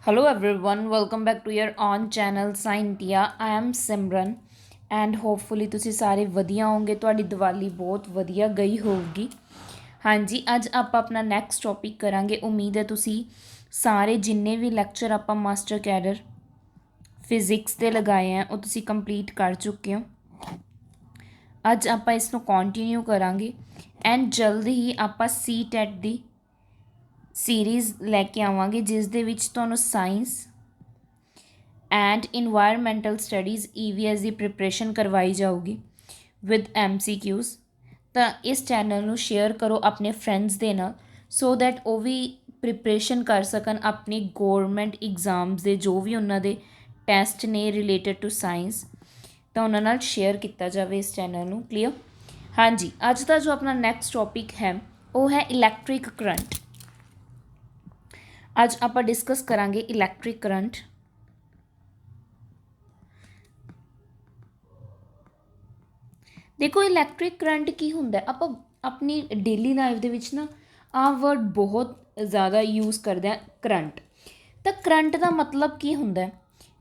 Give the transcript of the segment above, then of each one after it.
Hello everyone, welcome back to your on channel Scientia. I am Simran and hopefully ਤੁਸੀਂ ਸਾਰੇ ਵਧੀਆ ਹੋਵੋਗੇ। ਤੁਹਾਡੀ ਦੀਵਾਲੀ ਬਹੁਤ ਵਧੀਆ ਗਈ ਹੋਊਗੀ। ਹਾਂਜੀ, ਅੱਜ ਆਪਾਂ ਆਪਣਾ ਨੈਕਸਟ ਟੌਪਿਕ ਕਰਾਂਗੇ। ਉਮੀਦ ਹੈ ਤੁਸੀਂ ਸਾਰੇ ਜਿੰਨੇ ਵੀ ਲੈਕਚਰ ਆਪਾਂ ਮਾਸਟਰ ਕੈਡਰ ਫਿਜ਼ਿਕਸ ਦੇ ਲਗਾਏ ਆ ਉਹ ਤੁਸੀਂ ਕੰਪਲੀਟ ਕਰ ਚੁੱਕੇ ਹੋ। ਅੱਜ ਆਪਾਂ ਇਸ ਨੂੰ ਕੰਟੀਨਿਊ ਕਰਾਂਗੇ ਐਂਡ ਜਲਦ ਹੀ ਆਪਾਂ ਸੀਟੈਟ ਦੀ ਸੀਰੀਜ਼ ਲੈ ਕੇ ਆਵਾਂਗੇ ਜਿਸ ਦੇ ਵਿੱਚ ਤੁਹਾਨੂੰ science and environmental studies EVS the preparation ਕਰਵਾਈ ਜਾਊਗੀ ਵਿਦ MCQs। ਤਾਂ ਇਸ ਚੈਨਲ ਨੂੰ ਸ਼ੇਅਰ ਕਰੋ ਆਪਣੇ ਫਰੈਂਡਸ ਦੇ ਨਾਲ ਸੋ ਦੈਟ ਉਹ ਵੀ ਪ੍ਰਿਪਰੇਸ਼ਨ ਕਰ ਸਕਣ ਆਪਣੀ ਗੌਰਮੈਂਟ ਐਗਜ਼ਾਮਸ ਦੇ ਜੋ ਵੀ ਉਹਨਾਂ ਦੇ ਟੈਸਟ ਨੇ ਰਿਲੇਟਡ ਟੂ ਸਾਇੰਸ, ਤਾਂ ਉਹਨਾਂ ਨਾਲ ਸ਼ੇਅਰ ਕੀਤਾ ਜਾਵੇ ਇਸ ਚੈਨਲ ਨੂੰ। ਕਲੀਅਰ? ਹਾਂਜੀ, ਅੱਜ ਦਾ ਜੋ ਆਪਣਾ ਨੈਕਸਟ ਟੌਪਿਕ ਹੈ ਉਹ ਹੈ ਇਲੈਕਟ੍ਰਿਕ ਕਰੰਟ। ਅੱਜ ਆਪਾਂ ਡਿਸਕਸ ਕਰਾਂਗੇ ਇਲੈਕਟ੍ਰਿਕ ਕਰੰਟ। ਦੇਖੋ, ਇਲੈਕਟ੍ਰਿਕ ਕਰੰਟ ਕੀ ਹੁੰਦਾ? ਆਪਾਂ ਆਪਣੀ ਡੇਲੀ ਲਾਈਫ ਦੇ ਵਿੱਚ ਨਾ ਆਹ ਵਰਡ ਬਹੁਤ ਜ਼ਿਆਦਾ ਯੂਜ਼ ਕਰਦੇ ਹਾਂ, ਕਰੰਟ। ਤਾਂ ਕਰੰਟ ਦਾ ਮਤਲਬ ਕੀ ਹੁੰਦਾ?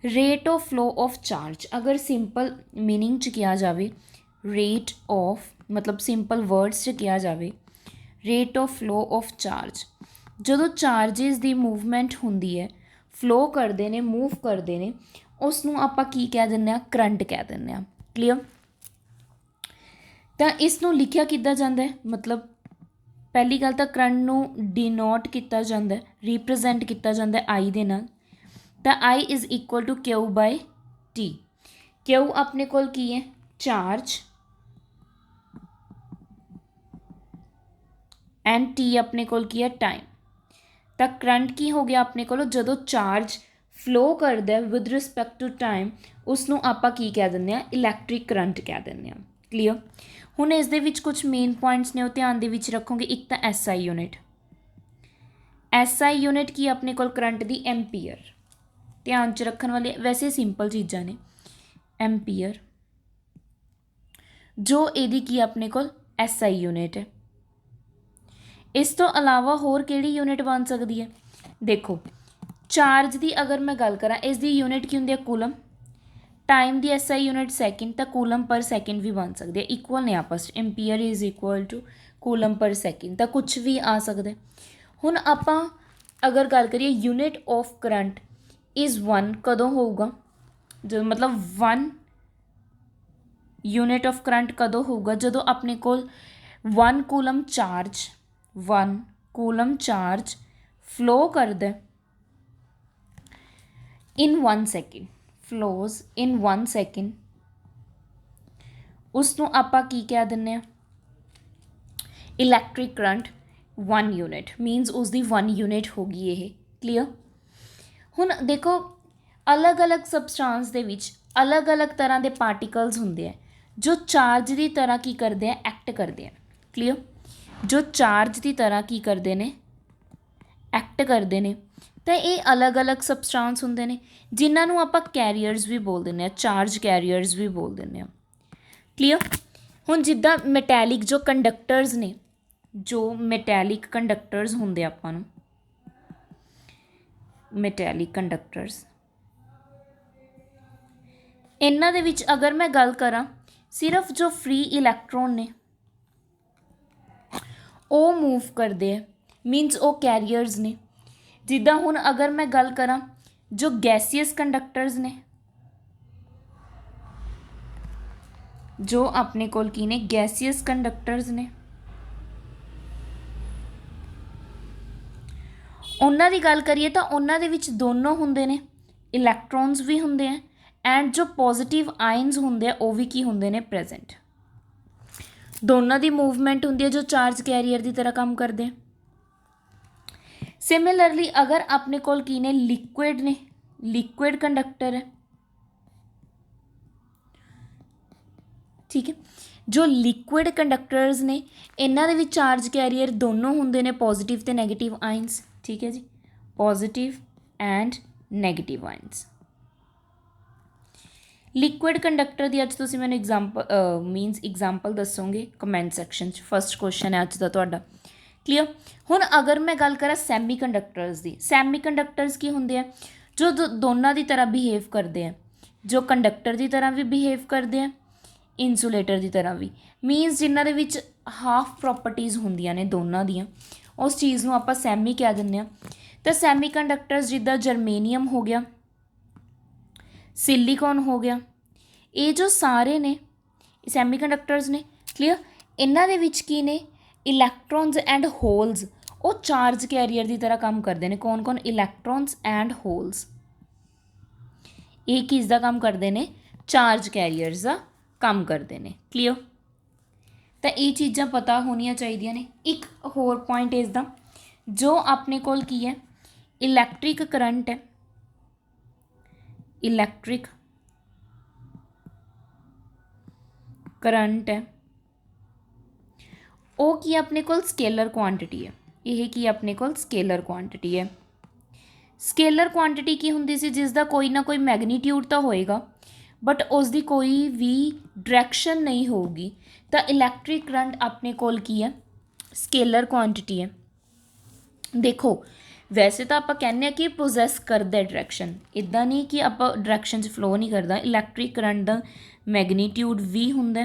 Rate of flow of charge. ਅਗਰ ਸਿੰਪਲ ਮੀਨਿੰਗ 'ਚ ਕਿਹਾ ਜਾਵੇ, ਰੇਟ ਆਫ ਮਤਲਬ ਸਿੰਪਲ ਵਰਡਸ 'ਚ ਕਿਹਾ ਜਾਵੇ, rate of flow of charge. ਜਦੋਂ ਚਾਰਜਿਸ ਦੀ ਮੂਵਮੈਂਟ ਹੁੰਦੀ ਹੈ, ਫਲੋ ਕਰਦੇ ਨੇ, ਮੂਵ ਕਰਦੇ ਨੇ, ਉਸ ਨੂੰ ਆਪਾਂ ਕੀ ਕਹਿ ਦਿੰਦੇ ਹਾਂ? ਕਰੰਟ ਕਹਿ ਦਿੰਦੇ ਹਾਂ। ਕਲੀਅਰ? ਤਾਂ ਇਸ ਨੂੰ ਲਿਖਿਆ ਕਿੱਦਾਂ ਜਾਂਦਾ ਹੈ? ਮਤਲਬ ਪਹਿਲੀ ਗੱਲ ਤਾਂ ਕਰੰਟ ਨੂੰ ਡੀਨੋਟ ਕੀਤਾ ਜਾਂਦਾ, ਰੀਪ੍ਰਜੈਂਟ ਕੀਤਾ ਜਾਂਦਾ I ਦੇ ਨਾਲ। ਤਾਂ I is equal to Q/T। Q ਆਪਣੇ ਕੋਲ ਕੀ ਹੈ? ਚਾਰਜ, ਐਂਡ T ਆਪਣੇ ਕੋਲ ਕੀ ਹੈ? ਟਾਈਮ। ਤਾਂ ਕਰੰਟ ਕੀ ਹੋ ਗਿਆ ਆਪਣੇ ਕੋਲ? ਜਦੋਂ ਚਾਰਜ ਫਲੋ ਕਰਦਾ ਵਿਦ ਰਿਸਪੈਕਟ ਟੂ ਟਾਈਮ, ਉਸ ਨੂੰ ਆਪਾਂ ਕੀ ਕਹਿ ਦਿੰਦੇ ਹਾਂ? ਇਲੈਕਟ੍ਰਿਕ ਕਰੰਟ ਕਹਿ ਦਿੰਦੇ ਹਾਂ। ਕਲੀਅਰ? ਹੁਣ ਇਸ ਦੇ ਵਿੱਚ ਕੁਝ ਮੇਨ ਪੁਆਇੰਟਸ ਨੇ, ਉਹ ਧਿਆਨ ਦੇ ਵਿੱਚ ਰੱਖੋਗੇ। ਇੱਕ ਤਾਂ SI ਯੂਨਿਟ। SI ਯੂਨਿਟ ਕੀ ਆਪਣੇ ਕੋਲ? ਕਰੰਟ ਦੀ ਐਂਪੀਅਰ। ਧਿਆਨ 'ਚ ਰੱਖਣ ਵਾਲੇ ਵੈਸੇ ਸਿੰਪਲ ਚੀਜ਼ਾਂ ਨੇ। ਐਂਪੀਅਰ ਜੋ ਇਹਦੀ ਕੀ ਆਪਣੇ ਕੋਲ? SI ਯੂਨਿਟ ਹੈ। ਇਸ ਤੋਂ ਇਲਾਵਾ ਹੋਰ ਕਿਹੜੀ ਯੂਨਿਟ ਬਣ ਸਕਦੀ ਹੈ? ਦੇਖੋ, ਚਾਰਜ ਦੀ ਅਗਰ ਮੈਂ ਗੱਲ ਕਰਾਂ, ਇਸ ਦੀ ਯੂਨਿਟ ਕੀ ਹੁੰਦੀ ਹੈ? ਕੂਲਮ। ਟਾਈਮ ਦੀ SI ਯੂਨਿਟ ਸੈਕਿੰਡ, ਤਾਂ ਕੂਲਮ ਪਰ ਸੈਕਿੰਡ ਵੀ ਬਣ ਸਕਦੇ ਆ। ਇਕੁਅਲ ਨੇ ਆਪਸ 'ਚ। Ampere is equal to coulomb per second, ਤਾਂ ਕੁਛ ਵੀ ਆ ਸਕਦਾ। ਹੁਣ ਆਪਾਂ ਅਗਰ ਗੱਲ ਕਰੀਏ, ਯੂਨਿਟ ਆਫ ਕਰੰਟ ਇਜ਼ 1 ਕਦੋਂ ਹੋਊਗਾ? ਜਦੋਂ ਮਤਲਬ 1 ਯੂਨਿਟ ਆਫ ਕਰੰਟ ਕਦੋਂ ਹੋਊਗਾ? ਜਦੋਂ ਆਪਣੇ ਕੋਲ 1 ਕੂਲਮ ਚਾਰਜ ਫਲੋ ਕਰਦਾ ਇਨ 1 ਸੈਕਿੰਡ, ਫਲੋਜ਼ ਇਨ 1 ਸੈਕਿੰਡ, ਉਸ ਨੂੰ ਆਪਾਂ ਕੀ ਕਹਿ ਦਿੰਦੇ ਹਾਂ? ਇਲੈਕਟ੍ਰਿਕ ਕਰੰਟ 1 ਯੂਨਿਟ ਮੀਨਸ ਉਸਦੀ 1 ਯੂਨਿਟ ਹੋ ਗਈ ਇਹ। ਕਲੀਅਰ? ਹੁਣ ਦੇਖੋ, ਅਲੱਗ-ਅਲੱਗ ਸਬਸਟੈਂਸ ਦੇ ਵਿੱਚ ਅਲੱਗ-ਅਲੱਗ ਤਰ੍ਹਾਂ ਦੇ ਪਾਰਟੀਕਲਸ ਹੁੰਦੇ ਆ ਜੋ ਚਾਰਜ ਦੀ ਤਰ੍ਹਾਂ ਕੀ ਕਰਦੇ ਆ? ਐਕਟ ਕਰਦੇ ਆ। ਕਲੀਅਰ? ਜੋ ਚਾਰਜ ਦੀ ਤਰ੍ਹਾਂ ਕੀ ਕਰਦੇ ਨੇ? ਐਕਟ ਕਰਦੇ ਨੇ। ਤਾਂ ਇਹ ਅਲੱਗ-ਅਲੱਗ ਸਬਸਟੈਂਸ ਹੁੰਦੇ ਨੇ ਜਿਨ੍ਹਾਂ ਨੂੰ ਆਪਾਂ ਕੈਰੀਅਰਸ ਵੀ ਬੋਲ ਦਿੰਦੇ ਹਾਂ, ਚਾਰਜ ਕੈਰੀਅਰਸ ਵੀ ਬੋਲ ਦਿੰਦੇ ਹਾਂ। ਕਲੀਅਰ? ਹੁਣ ਜਿੱਦਾਂ ਮੈਟੈਲਿਕ ਜੋ ਕੰਡਕਟਰਸ ਨੇ, ਜੋ ਮੈਟੈਲਿਕ ਕੰਡਕਟਰਸ ਹੁੰਦੇ ਆਪਾਂ ਨੂੰ, ਮੈਟੈਲਿਕ ਕੰਡਕਟਰਸ, ਇਹਨਾਂ ਦੇ ਵਿੱਚ ਅਗਰ ਮੈਂ ਗੱਲ ਕਰਾਂ, ਸਿਰਫ ਜੋ ਫ੍ਰੀ ਇਲੈਕਟ੍ਰੋਨ ਨੇ ਉਹ ਮੂਵ ਕਰਦੇ ਆ, ਮੀਨਸ ਉਹ ਕੈਰੀਅਰਸ ਨੇ। ਜਿੱਦਾਂ ਹੁਣ ਅਗਰ ਮੈਂ ਗੱਲ ਕਰਾਂ, ਜੋ ਗੈਸੀਅਸ ਕੰਡਕਟਰਸ ਨੇ, ਜੋ ਆਪਣੇ ਕੋਲ ਕੀ ਨੇ? ਗੈਸੀਅਸ ਕੰਡਕਟਰਸ ਨੇ, ਉਹਨਾਂ ਦੀ ਗੱਲ ਕਰੀਏ ਤਾਂ ਉਹਨਾਂ ਦੇ ਵਿੱਚ ਦੋਨੋਂ ਹੁੰਦੇ ਨੇ, ਇਲੈਕਟ੍ਰੋਨਸ ਵੀ ਹੁੰਦੇ ਆ ਐਂਡ ਜੋ ਪੋਜ਼ੀਟਿਵ ਆਇਨਸ ਹੁੰਦੇ ਆ ਉਹ ਵੀ ਕੀ ਹੁੰਦੇ ਨੇ? ਪ੍ਰੈਜ਼ੈਂਟ। ਦੋਨਾਂ ਦੀ ਮੂਵਮੈਂਟ ਹੁੰਦੀ ਹੈ ਜੋ ਚਾਰਜ ਕੈਰੀਅਰ ਦੀ ਤਰ੍ਹਾਂ ਕੰਮ ਕਰਦੇ ਆ। ਸਿਮਿਲਰਲੀ ਅਗਰ ਆਪਣੇ ਕੋਲ ਕੀ ਨੇ? ਲਿਕੁਇਡ ਨੇ, ਲਿਕੁਇਡ ਕੰਡਕਟਰ ਹੈ। ਠੀਕ ਹੈ? ਜੋ ਲਿਕੁਇਡ ਕੰਡਕਟਰਸ ਨੇ ਇਹਨਾਂ ਦੇ ਵਿੱਚ ਚਾਰਜ ਕੈਰੀਅਰ ਦੋਨੋਂ ਹੁੰਦੇ ਨੇ, ਪੋਜ਼ੀਟਿਵ ਅਤੇ ਨੈਗੇਟਿਵ ਆਇਨਸ। ਠੀਕ ਹੈ ਜੀ? Positive and negative ions. Liquid conductor ਦੀ ਅੱਜ ਤੁਸੀਂ ਮੈਨੂੰ ਐਗਜ਼ਾਮਪਲ ਦੱਸੋਗੇ ਕਮੈਂਟ ਸੈਕਸ਼ਨ 'ਚ। ਫਸਟ ਕੁਐਸਚਨ ਹੈ ਅੱਜ ਦਾ ਤੁਹਾਡਾ, क्लीयर। हुण अगर मैं गल करा सैमी कंडक्टर्स की, सैमी कंडक्टर्स की होंदे आ जो दोनों की तरह बिहेव करते हैं, जो कंडक्टर की तरह भी बिहेव करते हैं, इंसुलेटर की तरह भी, मीनस जिन्हां दे विच हाफ प्रॉपर्टीज़ होंदियां ने दोनों दियां, उस चीज़ नूं आपां सैमी कह दिंदे आ। तो सैमी कंडक्टर्स जिद्दां जर्मेनियम हो गया, सिलिकॉन हो गया, ये जो सारे ने सैमी कंडक्टर्स ने, क्लीयर। इन्हां दे विच की ने इलैक्ट्रॉन्स एंड होल्स, वो चार्ज कैरियर की तरह काम करते हैं। कौन कौन? इलैक्ट्रॉन्स एंड होल्स, ये किस दा काम करते हैं? चार्ज कैरियर्स का काम करते हैं, क्लीयर। तो ये चीज़ां पता होनियां चाहिए ने। एक होर पॉइंट इसदा, जो अपने कोल की है इलैक्ट्रिक करंट है, इलैक्ट्रिक करंट है, वो की अपने कोल स्केलर क्वांटिटी है। यह की अपने कोल स्केलर क्वांटिटी है। स्केलर क्वांटिटी की होंदी सी जिसका कोई ना कोई मैगनीट्यूड तो होएगा बट उसकी कोई भी डायरैक्शन नहीं होगी। तो इलैक्ट्रिक करंट अपने कोल की है स्केलर क्वांटिटी है। देखो वैसे तो आप कहने कि पोजैस करदा डायरैक्शन, इदा नहीं कि आप डायरैक्शन च फ्लो नहीं करता। इलैक्ट्रिक करंट का मैगनीट्यूड भी हुंदा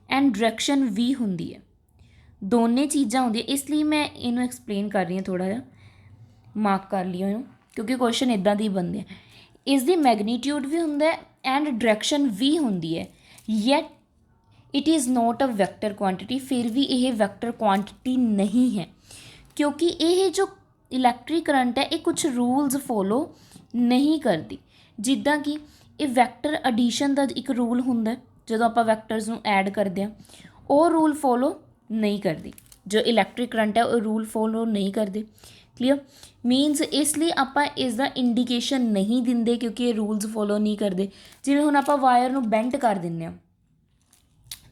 एंड डायरैक्शन भी हुंदी है, दोनों चीज़ां होंदियां। इसलिए मैं इनू एक्सप्लेन कर रही हूँ, थोड़ा जिहा मार्क कर लियो इनू, क्योंकि क्वेश्चन इदा दी बनते हैं। इसकी मैगनीट्यूड भी हुंदा एंड डायरैक्शन भी हुंदी है, yet it is not a vector quantity. फिर भी यह वैक्टर क्वांटिटी नहीं है, क्योंकि यह जो इलैक्ट्रिक करंट है ये कुछ रूल्स फॉलो नहीं करती। जिद्दां कि ये वैक्टर एडिशन का एक रूल हुंदा जो आप वैक्टर्स नूं ऐड करते हैं, वो रूल फॉलो नहीं करती। जो इलैक्ट्रिक करंट है वो रूल फॉलो नहीं करते, क्लीयर। मीनस इसलिए आप इसका इंडिकेशन नहीं देंगे क्योंकि ये रूल्स फॉलो नहीं करते। जिवें हुण आप वायर नूं बेंड कर दिंदे आ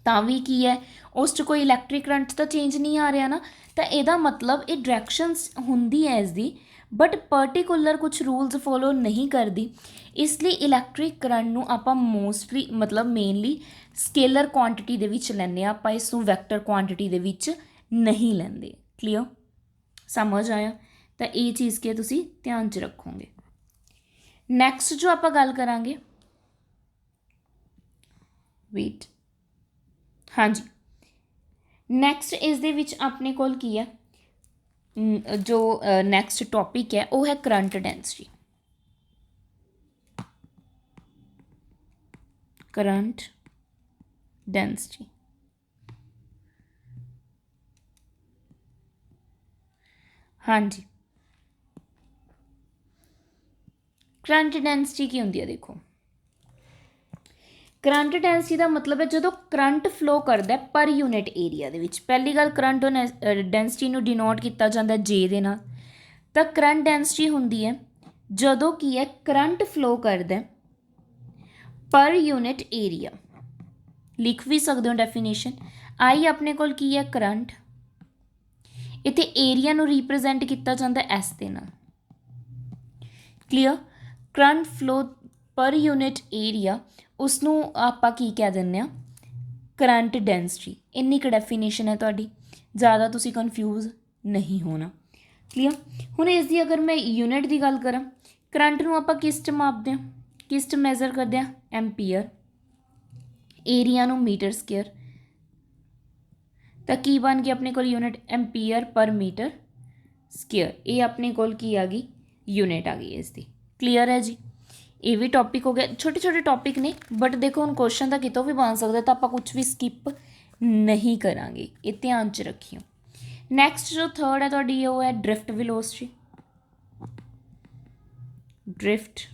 तां भी की है उस कोई इलैक्ट्रिक करंट तो चेंज नहीं आ रहा ना, तो यदा मतलब ये डायरैक्शनस होंदी है इसकी बट पर्टिकुलर कुछ रूल्स फॉलो नहीं करती। इसलिए इलैक्ट्रिक करंट नूं आपां मोस्टली मतलब मेनली स्केलर क्वांटिटी दे विच लैंदे आ, आपां इसनूं वैक्टर क्वांटिटी दे विच नहीं लैंदे, क्लीयर। समझ आया? तो ये चीज़ के तुसी ध्यान च रखोगे। नैक्सट जो आपां गल करांगे, वेट, हाँ जी, नैक्सट इस दे विच अपने कोल की है जो नैक्सट टॉपिक है वो है करंट डेंसिटी। करंट डेंसिटी, हाँ जी। करंट डेंसिटी की होंदी है? देखो करंट डेंसिटी का मतलब है जो करंट फ्लो करता है पर यूनिट एरिया दे विच। पहली गल करंट डेंसिटी नूं डिनोट किया जाता है जे दे नाल। तो करंट डेंसिटी होंदी है जदों की है करंट फ्लो करता है पर यूनिट एरिया। लिख भी सकते हो डेफिनेशन। आई अपने कोल की है करंट, इत्थे एरिया नूं रिप्रजेंट किया जाता है एस दे नाल, clear. Current flow per unit area उसनूं आपां की कह दिंदे आ करंट डेंसिटी। इन्नी क डेफिनेशन है तुहाडी, ज़्यादा तुसी कन्फ्यूज नहीं होना, क्लीयर। हुण इसकी अगर मैं यूनिट की गल करा, करंट नूं आपां किस च मापदे आ, किस च मैजर करदे आ? एम्पीयर। एरिया नूं मीटर स्केयर, तो की बन गई अपने कोल यूनिट? एम्पीयर पर मीटर स्केयर। ये अपने कोल की आ गई यूनिट आ गई इसकी, क्लीयर है जी। ये भी टॉपिक हो गया, छोटे छोटे टॉपिक ने बट देखो हम क्वेश्चन तो कितों भी बन सकता, तो आप कुछ भी स्किप नहीं करांगे, ये ध्यान च रखियो। नैक्सट जो थर्ड है तुहाडी वो है ड्रिफ्ट वेलोसिटी। ड्रिफ्ट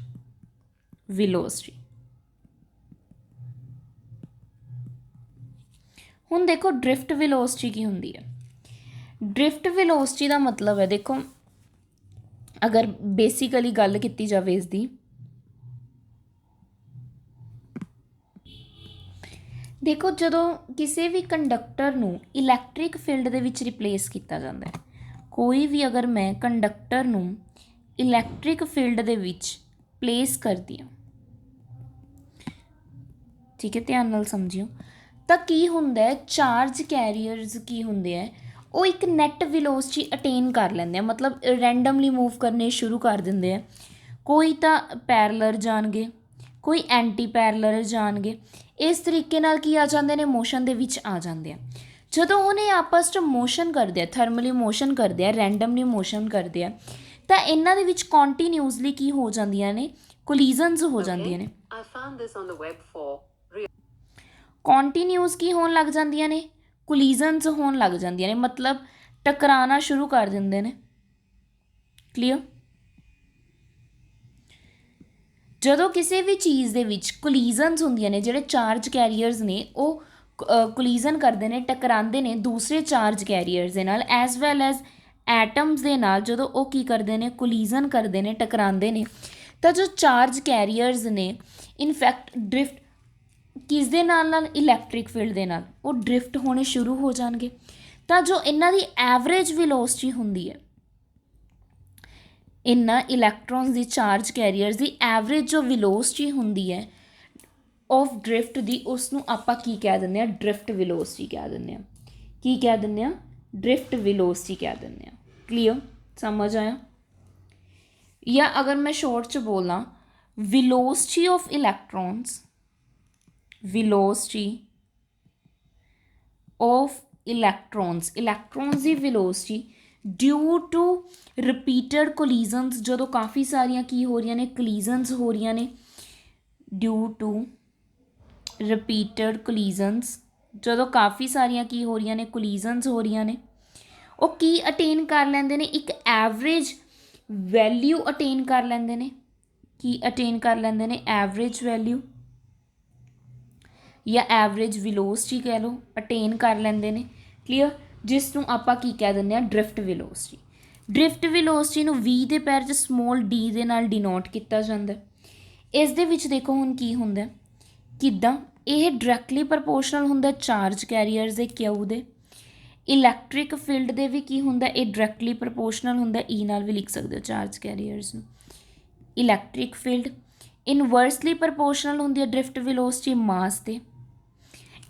वेलोसिटी, हुण देखो ड्रिफ्ट वेलोसिटी की होंदी है? ड्रिफ्ट वेलोसिटी का मतलब है, देखो अगर बेसिकली गल की जाए इसकी, देखो जदों किसी भी कंडक्टर नूं इलैक्ट्रिक फील्ड दे विच रिप्लेस किया जाता है, कोई भी अगर मैं कंडक्टर नूं electric field they which place करती हूँ, ठीक है, ध्यान नाल समझियो, तो की हुंदा है चार्ज कैरियर्स की हुंदे है ਉਹ ਇੱਕ ਨੈਟ ਵੈਲੋਸਿਟੀ ਅਟੇਨ ਕਰ ਲੈਂਦੇ ਆ, ਮਤਲਬ ਰੈਂਡਮਲੀ ਮੂਵ ਕਰਨੇ ਸ਼ੁਰੂ ਕਰ ਦਿੰਦੇ ਆ। ਕੋਈ ਤਾਂ ਪੈਰਲਰ ਜਾਣਗੇ, ਕੋਈ ਐਂਟੀ ਪੈਰਲਰ ਜਾਣਗੇ। ਇਸ ਤਰੀਕੇ ਨਾਲ ਕੀ ਆ ਜਾਂਦੇ ਨੇ, ਮੋਸ਼ਨ ਦੇ ਵਿੱਚ ਆ ਜਾਂਦੇ ਆ। ਜਦੋਂ ਹੁਣ ਇਹ ਆਪਸ 'ਚ ਮੋਸ਼ਨ ਕਰਦੇ ਆ, ਥਰਮਲੀ ਮੋਸ਼ਨ ਕਰਦੇ ਆ, ਰੈਂਡਮਲੀ ਮੋਸ਼ਨ ਕਰਦੇ ਆ, ਤਾਂ ਇਹਨਾਂ ਦੇ ਵਿੱਚ ਕੰਟੀਨਿਊਸਲੀ ਕੀ ਹੋ ਜਾਂਦੀਆਂ ਨੇ, ਕੋਲੀਜ਼ਨਸ ਹੋ ਜਾਂਦੀਆਂ ਨੇ। ਕੰਟੀਨਿਊਸ ਕੀ ਹੋਣ ਲੱਗ ਜਾਂਦੀਆਂ ਨੇ, ਕੋਲੀਜ਼ਨਸ ਹੋਣ ਲੱਗ ਜਾਂਦੀਆਂ ਨੇ, ਮਤਲਬ ਟਕਰਾਉਣਾ ਸ਼ੁਰੂ ਕਰ ਦਿੰਦੇ ਨੇ। ਕਲੀਅਰ? ਜਦੋਂ ਕਿਸੇ ਵੀ ਚੀਜ਼ ਦੇ ਵਿੱਚ ਕੋਲੀਜ਼ਨਸ ਹੁੰਦੀਆਂ ਨੇ, ਜਿਹੜੇ ਚਾਰਜ ਕੈਰੀਅਰਸ ਨੇ ਉਹ ਕੋਲੀਜ਼ਨ ਕਰਦੇ ਨੇ, ਟਕਰਾਉਂਦੇ ਨੇ ਦੂਸਰੇ ਚਾਰਜ ਕੈਰੀਅਰਸ ਦੇ ਨਾਲ, ਐਜ਼ ਵੈਲ ਐਜ਼ ਐਟਮਸ ਦੇ ਨਾਲ। ਜਦੋਂ ਉਹ ਕੀ ਕਰਦੇ ਨੇ, ਕੋਲੀਜ਼ਨ ਕਰਦੇ ਨੇ, ਟਕਰਾਉਂਦੇ ਨੇ, ਤਾਂ ਜੋ ਚਾਰਜ ਕੈਰੀਅਰਸ ਨੇ ਇਨਫੈਕਟ ਡਰਿਫਟ ਕਿਸ ਦੇ ਨਾਲ ਇਲੈਕਟ੍ਰਿਕ ਫੀਲਡ ਦੇ ਨਾਲ, ਉਹ ਡਰਿਫਟ ਹੋਣੇ ਸ਼ੁਰੂ ਹੋ ਜਾਣਗੇ। ਤਾਂ ਜੋ ਇਹਨਾਂ ਦੀ ਐਵਰੇਜ ਵੈਲੋਸਿਟੀ ਹੁੰਦੀ ਹੈ, ਇਹਨਾਂ ਇਲੈਕਟ੍ਰੋਨਸ ਦੀ, ਚਾਰਜ ਕੈਰੀਅਰਸ ਦੀ ਐਵਰੇਜ ਜੋ ਵੈਲੋਸਿਟੀ ਹੁੰਦੀ ਹੈ ਆਫ ਡਰਿਫਟ ਦੀ, ਉਸ ਨੂੰ ਆਪਾਂ ਕੀ ਕਹਿ ਦਿੰਦੇ ਹਾਂ, ਡਰਿਫਟ ਵੈਲੋਸਿਟੀ ਕਹਿ ਦਿੰਦੇ ਹਾਂ। ਕੀ ਕਹਿ ਦਿੰਦੇ ਹਾਂ, ਡਰਿਫਟ ਵੈਲੋਸਿਟੀ ਕਹਿ ਦਿੰਦੇ ਹਾਂ। ਕਲੀਅਰ? ਸਮਝ ਆਇਆ? ਜਾਂ ਅਗਰ ਮੈਂ ਸ਼ੋਰਟ 'ਚ ਬੋਲਾਂ, velocity of electrons, velocity of electrons the velocity due to repeated collisions, ਜਦੋਂ ਕਾਫੀ ਸਾਰੀਆਂ ਕੀ ਹੋ ਰਹੀਆਂ ਨੇ, collisions ਹੋ ਰਹੀਆਂ ਨੇ, due to repeated collisions, ਜਦੋਂ ਕਾਫੀ ਸਾਰੀਆਂ ਕੀ ਹੋ ਰਹੀਆਂ ਨੇ, collisions ਹੋ ਰਹੀਆਂ ਨੇ, ਉਹ ਕੀ ਅਟੇਨ ਕਰ ਲੈਂਦੇ ਨੇ, ਇੱਕ ਐਵਰੇਜ ਵੈਲਿਊ ਅਟੇਨ ਕਰ ਲੈਂਦੇ ਨੇ। ਕੀ ਅਟੇਨ ਕਰ ਲੈਂਦੇ ਨੇ, ਐਵਰੇਜ ਵੈਲਿਊ ਜਾਂ ਐਵਰੇਜ ਵੈਲੋਸਿਟੀ ਕਹਿ ਲਓ, ਅਟੇਨ ਕਰ ਲੈਂਦੇ ਨੇ। ਕਲੀਅਰ? ਜਿਸ ਨੂੰ ਆਪਾਂ ਕੀ ਕਹਿ ਦਿੰਦੇ ਹਾਂ, ਡਰਿਫਟ ਵੈਲੋਸਿਟੀ। ਡਰਿਫਟ ਵੈਲੋਸਿਟੀ ਨੂੰ v ਦੇ ਪੈਰ 'ਚ ਸਮੋਲ d ਦੇ ਨਾਲ ਡਿਨੋਟ ਕੀਤਾ ਜਾਂਦਾ। ਇਸ ਦੇ ਵਿੱਚ ਦੇਖੋ ਹੁਣ ਕੀ ਹੁੰਦਾ, ਕਿੱਦਾਂ ਇਹ ਡਾਇਰੈਕਟਲੀ ਪ੍ਰਪੋਰਸ਼ਨਲ ਹੁੰਦਾ ਚਾਰਜ ਕੈਰੀਅਰਸ ਦੇ ਕਿਊ ਦੇ। ਇਲੈਕਟ੍ਰਿਕ ਫੀਲਡ ਦੇ ਵੀ ਕੀ ਹੁੰਦਾ, ਇਹ ਡਾਇਰੈਕਟਲੀ ਪ੍ਰਪੋਰਸ਼ਨਲ ਹੁੰਦਾ, E ਨਾਲ ਵੀ ਲਿਖ ਸਕਦੇ ਹੋ ਚਾਰਜ ਕੈਰੀਅਰਸ ਨੂੰ। ਇਲੈਕਟ੍ਰਿਕ ਫੀਲਡ ਇਨਵਰਸਲੀ ਪ੍ਰਪੋਰਸ਼ਨਲ ਹੁੰਦੀ ਹੈ ਡਰਿਫਟ ਵੈਲੋਸਿਟੀ ਮਾਸ ਤੇ,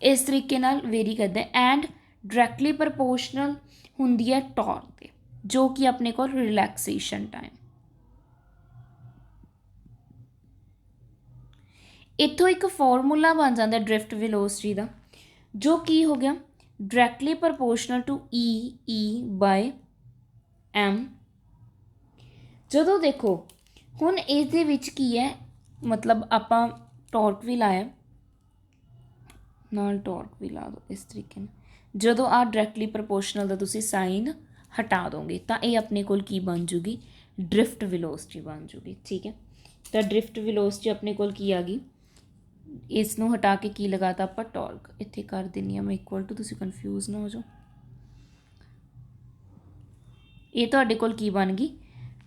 ਇਸ ਤਰੀਕੇ ਨਾਲ ਵੇਰੀ ਕਰਦਾ। ਐਂਡ ਡਾਇਰੈਕਟਲੀ ਪ੍ਰਪੋਰਸ਼ਨਲ ਹੁੰਦੀ ਹੈ ਟਾਰਕ ਤੇ, ਜੋ ਕਿ ਆਪਣੇ ਕੋਲ ਰਿਲੈਕਸੇਸ਼ਨ ਟਾਈਮ। ਇੱਥੋਂ ਇੱਕ ਫਾਰਮੂਲਾ ਬਣ ਜਾਂਦਾ ਡਰਿਫਟ ਵੈਲੋਸਿਟੀ ਦਾ, ਜੋ ਕੀ ਹੋ ਗਿਆ, ਡਾਇਰੈਕਟਲੀ ਪ੍ਰਪੋਰਸ਼ਨਲ ਟੂ E/m। ਜਦੋਂ ਦੇਖੋ ਹੁਣ ਇਸ ਦੇ ਵਿੱਚ ਕੀ ਹੈ, ਮਤਲਬ ਆਪਾਂ ਟਾਰਕ ਵੀ ਲਾਇਆ ਨਾਲ, ਟਾਰਕ ਵੀ ਲਾ ਦਿਓ ਇਸ ਤਰੀਕੇ ਨਾਲ। ਜਦੋਂ ਆਹ ਡਾਇਰੈਕਟਲੀ ਪ੍ਰਪੋਰਸ਼ਨਲ ਦਾ ਤੁਸੀਂ ਸਾਈਨ ਹਟਾ ਦੋਗੇ ਤਾਂ ਇਹ ਆਪਣੇ ਕੋਲ ਕੀ ਬਣ ਜੂਗੀ, ਡਰਿਫਟ ਵੈਲੋਸਿਟੀ ਬਣ ਜੂਗੀ। ਠੀਕ ਹੈ, ਤਾਂ ਡਰਿਫਟ ਵੈਲੋਸਿਟੀ ਆਪਣੇ ਕੋਲ ਕੀ ਆ ਗਈ, ਇਸ ਨੂੰ ਹਟਾ ਕੇ ਕੀ ਲਗਾਤਾ ਆਪਾਂ, ਟਾਰਕ। ਇੱਥੇ ਕਰ ਦਿੰਦੀ ਹਾਂ ਮੈਂ ਇਕੁਅਲ ਟੂ, ਤੁਸੀਂ ਕਨਫਿਊਜ਼ ਨਾ ਹੋ ਜਾਓ। ਇਹ ਤੁਹਾਡੇ ਕੋਲ ਕੀ ਬਣ ਗਈ,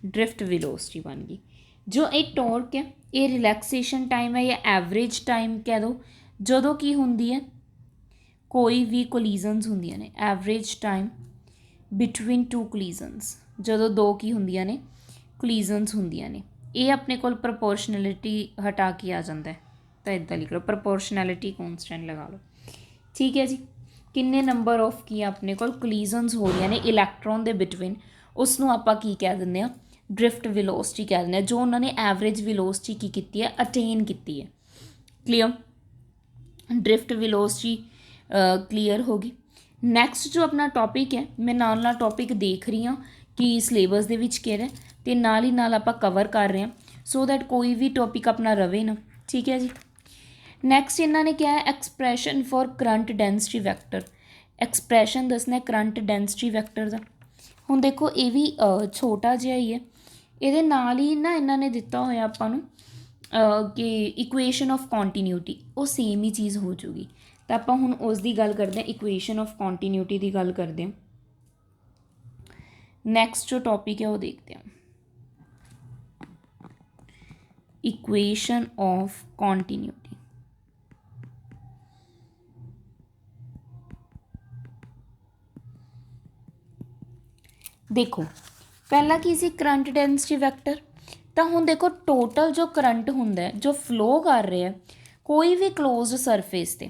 ਡਰਿਫਟ ਵੈਲੋਸਿਟੀ ਬਣ ਗਈ। ਜੋ ਇਹ ਟਾਰਕ ਹੈ, ਇਹ ਰਿਲੈਕਸੇਸ਼ਨ ਟਾਈਮ ਹੈ ਜਾਂ ਐਵਰੇਜ ਟਾਈਮ ਕਹਿ ਦਿਓ, ਜਦੋਂ ਕੀ ਹੁੰਦੀ ਹੈ, ਕੋਈ ਵੀ ਕੋਲੀਜ਼ਨਸ ਹੁੰਦੀਆਂ ਨੇ। ਐਵਰੇਜ ਟਾਈਮ ਬਿਟਵੀਨ ਟੂ ਕੋਲੀਜ਼ਨਸ, ਜਦੋਂ ਦੋ ਕੀ ਹੁੰਦੀਆਂ ਨੇ, ਕੋਲੀਜ਼ਨਸ ਹੁੰਦੀਆਂ ਨੇ। ਇਹ ਆਪਣੇ ਕੋਲ ਪ੍ਰਪੋਰਸ਼ਨੈਲਿਟੀ ਹਟਾ ਕੇ ਆ ਜਾਂਦਾ ਹੈ, ਤਾਂ ਇੱਦਾਂ ਲਿਖ ਲਓ, ਪ੍ਰਪੋਰਸ਼ਨੈਲਿਟੀ ਕੌਨਸਟੈਂਟ ਲਗਾ ਲਓ। ਠੀਕ ਹੈ ਜੀ, ਕਿੰਨੇ ਨੰਬਰ ਆਫ ਕੀ ਆਪਣੇ ਕੋਲ ਕੋਲੀਜ਼ਨਸ ਹੋ ਰਹੀਆਂ ਨੇ ਇਲੈਕਟ੍ਰੋਨ ਦੇ ਬਿਟਵੀਨ, ਉਸ ਨੂੰ ਆਪਾਂ ਕੀ ਕਹਿ ਦਿੰਦੇ ਹਾਂ, ਡਰਿਫਟ ਵੈਲੋਸਿਟੀ ਕਹਿ ਦਿੰਦੇ ਹਾਂ, ਜੋ ਉਹਨਾਂ ਨੇ ਐਵਰੇਜ ਵੈਲੋਸਿਟੀ ਕੀ ਕੀਤੀ ਹੈ, ਅਟੇਨ ਕੀਤੀ ਹੈ। ਕਲੀਅਰ? ਡਰਿਫਟ ਵੈਲੋਸਿਟੀ ਕਲੀਅਰ ਹੋ ਗਈ। ਨੈਕਸਟ ਜੋ ਆਪਣਾ ਟੌਪਿਕ ਹੈ, ਮੈਂ ਨਾਲ ਨਾਲ ਟੌਪਿਕ ਦੇਖ ਰਹੀ ਹਾਂ ਕਿ ਸਿਲੇਬਸ ਦੇ ਵਿੱਚ ਕਿਹੜਾ, ਅਤੇ ਨਾਲ ਹੀ ਨਾਲ ਆਪਾਂ ਕਵਰ ਕਰ ਰਹੇ ਹਾਂ, ਸੋ ਦੈਟ ਕੋਈ ਵੀ ਟੌਪਿਕ ਆਪਣਾ ਰਵੇ ਨਾ। ਠੀਕ ਹੈ ਜੀ। ਨੈਕਸਟ ਇਹਨਾਂ ਨੇ ਕਿਹਾ ਹੈ expression for current density vector. Expression ਦੱਸਣਾ ਕਰੰਟ ਡੈਂਸਿਟੀ ਵੈਕਟਰ ਦਾ। ਹੁਣ ਦੇਖੋ ਇਹ ਵੀ ਛੋਟਾ ਜਿਹਾ ਹੀ ਹੈ, ਇਹਦੇ ਨਾਲ ਹੀ ਨਾ ਇਹਨਾਂ ਨੇ ਦਿੱਤਾ ਹੋਇਆ ਆਪਾਂ ਨੂੰ ਕਿ ਇਕੁਏਸ਼ਨ ਆਫ ਕੰਟੀਨਿਊਟੀ, ਉਹ ਸੇਮ ਹੀ ਚੀਜ਼ ਹੋ ਜੂਗੀ। ਤਾਂ ਆਪਾਂ ਹੁਣ ਉਸ ਦੀ ਗੱਲ ਕਰਦੇ ਹਾਂ, ਇਕੁਏਸ਼ਨ ਆਫ ਕੰਟੀਨਿਊਟੀ ਦੀ ਗੱਲ ਕਰਦੇ ਹਾਂ। ਨੈਕਸਟ ਜੋ ਟੌਪਿਕ ਹੈ ਉਹ ਦੇਖਦੇ ਹਾਂ, ਇਕੁਏਸ਼ਨ ਆਫ ਕੰਟੀਨਿਊਟੀ। ਦੇਖੋ ਪਹਿਲਾਂ ਕੀ ਸੀ, ਕਰੰਟ ਡੈਂਸਿਟੀ ਵੈਕਟਰ। ਤਾਂ ਹੁਣ ਦੇਖੋ ਟੋਟਲ ਜੋ ਕਰੰਟ ਹੁੰਦਾ, ਜੋ ਫਲੋ ਕਰ ਰਿਹਾ ਕੋਈ ਵੀ ਕਲੋਜ਼ਡ ਸਰਫੇਸ 'ਤੇ,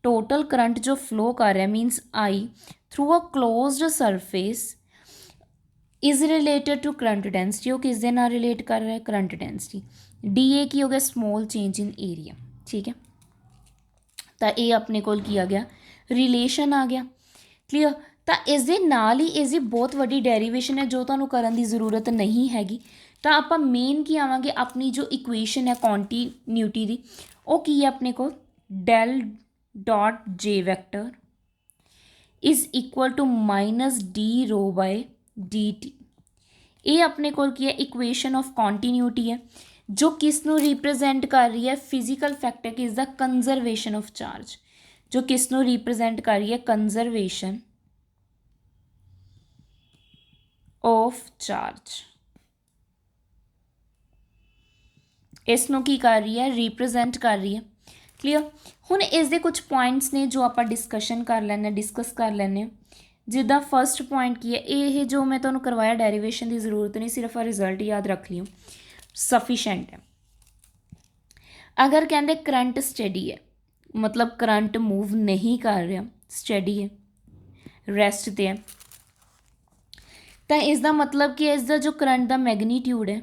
टोटल करंट जो फ्लो कर रहा है means I through a closed surface is related to current density. वो किस दे नाल रिलेट कर रहा है? Current density. डी ए की हो गया? Small change in area. ठीक है, तो ये अपने कोल की आ गया? रिलेशन आ गया। क्लीयर। तो इस दे नाल ही इसकी बहुत वड्डी डेरीवेशन है जो तुहानूं करन दी ज़रूरत नहीं हैगी। तो आप मेन की आवांगे अपनी जो इक्वेशन है कॉन्टीन्यूटी की, वो की है अपने को? Del dot J vector is equal to minus d rho by d t. ये अपने को की है? इक्वेशन ऑफ कॉन्टीन्यूटी है जो किसनों रिप्रजेंट कर रही है? फिजिकल फैक्टर किस द कंजरवेशन ऑफ चार्ज। जो किसनों रिप्रजेंट कर रही है? Conservation of charge. इसनों की कर रही है? रिप्रजेंट कर रही है। क्लीयर। हुण इस दे कुछ पॉइंट्स ने जो आप डिस्कशन कर लैने, डिस्कस कर लैने। जिदा फर्स्ट पॉइंट की है ये जो मैं तुहानूं करवाया डेरीवेशन की जरूरत नहीं, सिर्फ रिजल्ट याद रख लियो, सफिशेंट है। अगर कहते करंट स्टडी है मतलब करंट मूव नहीं कर रहा, स्टडी है, रेस्ट ते है, तो इसका मतलब कि इसका जो करंट का मैगनीट्यूड है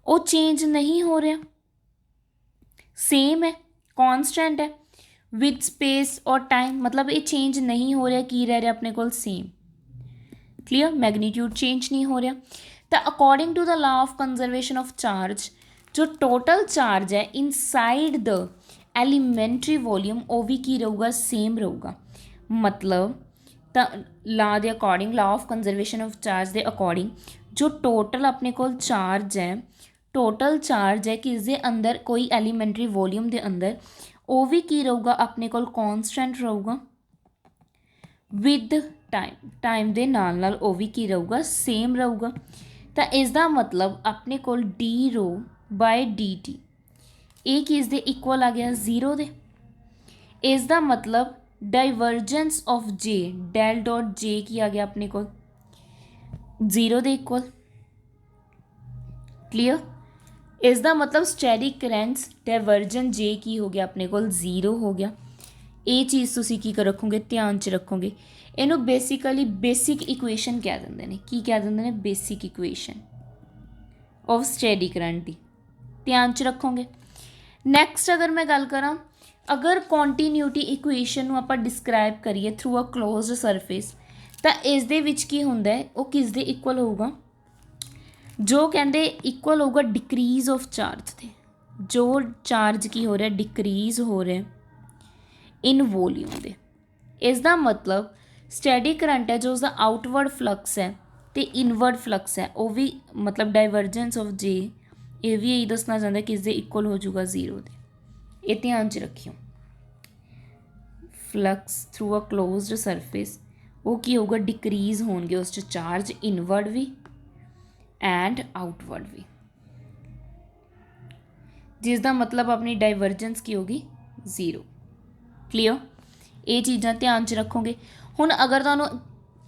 वो चेंज नहीं हो रहा, सेम है, कॉन्स्टेंट है विद स्पेस और टाइम। मतलब ये चेंज नहीं हो रहा, की रह रहा अपने को? सेम। क्लियर। मैगनीट्यूड चेंज नहीं हो रहा। तो according to the law of conservation of charge जो टोटल चार्ज है इनसाइड द एलीमेंट्री वॉल्यूम वो भी की रहूगा? सेम रहूगा। मतलब लॉ के according, law of conservation of charge के अकॉर्डिंग जो टोटल अपने को चार्ज है, टोटल चार्ज है किस अंदर? कोई एलीमेंट्री वॉल्यूम के अंदर, वो भी की रहूगा अपने को? कॉन्स्टेंट रहूगा विद टाइम, टाइम के नाल नाल वो भी की रहूगा? सेम रहूगा। तो इसका मतलब अपने को d rho by d t ये किस दे इक्वल आ गया? जीरो दे। इसका मतलब divergence of J, del dot J की आ गया अपने को? जीरो दे इक्वल। क्लियर। इसका मतलब स्टैटिक करंट डाइवर्जन जे की हो गया अपने को? जीरो हो गया। ये चीज़ तुसी की रखोगे? ध्यान च रखोगे। इनू बेसिकली बेसिक इक्वेशन कह देंगे ने। की कह देंगे ने? Basic equation of static current की। ध्यान च रखोगे। नैक्सट अगर मैं गल करा, अगर कॉन्टीन्यूटी इक्वेशन आप डिस्क्राइब करिए थ्रू अ क्लोज्ड सरफेस, तो इस दे विच की हुंदा है? वो किस दे इक्वल होगा? जो कहते इक्वल होगा डिक्रीज ऑफ चार्ज थे। जो चार्ज की हो रहा है? डिक्रीज हो रहा है इन वॉल्यूम दे। इसका मतलब स्टैडी करंट है जो उसका आउटवर्ड फ्लक्स है तो इनवर्ड फ्लक्स है वो भी मतलब डाइवर्जेंस ऑफ जे ये भी यही दसना चाहता है किस दे इक्वल हो जाऊगा? जीरो दे। ये ध्यान च रखियो। Flux through a closed surface वो की होगा? डिक्रीज होंगे उस चार्ज इनवर्ड भी एंड आउटवर्ड भी, जिसका मतलब अपनी डाइवर्जेंस की होगी? जीरो। क्लीयर। ये चीज़ां ध्यान च रखोगे। हुण अगर तुहानूं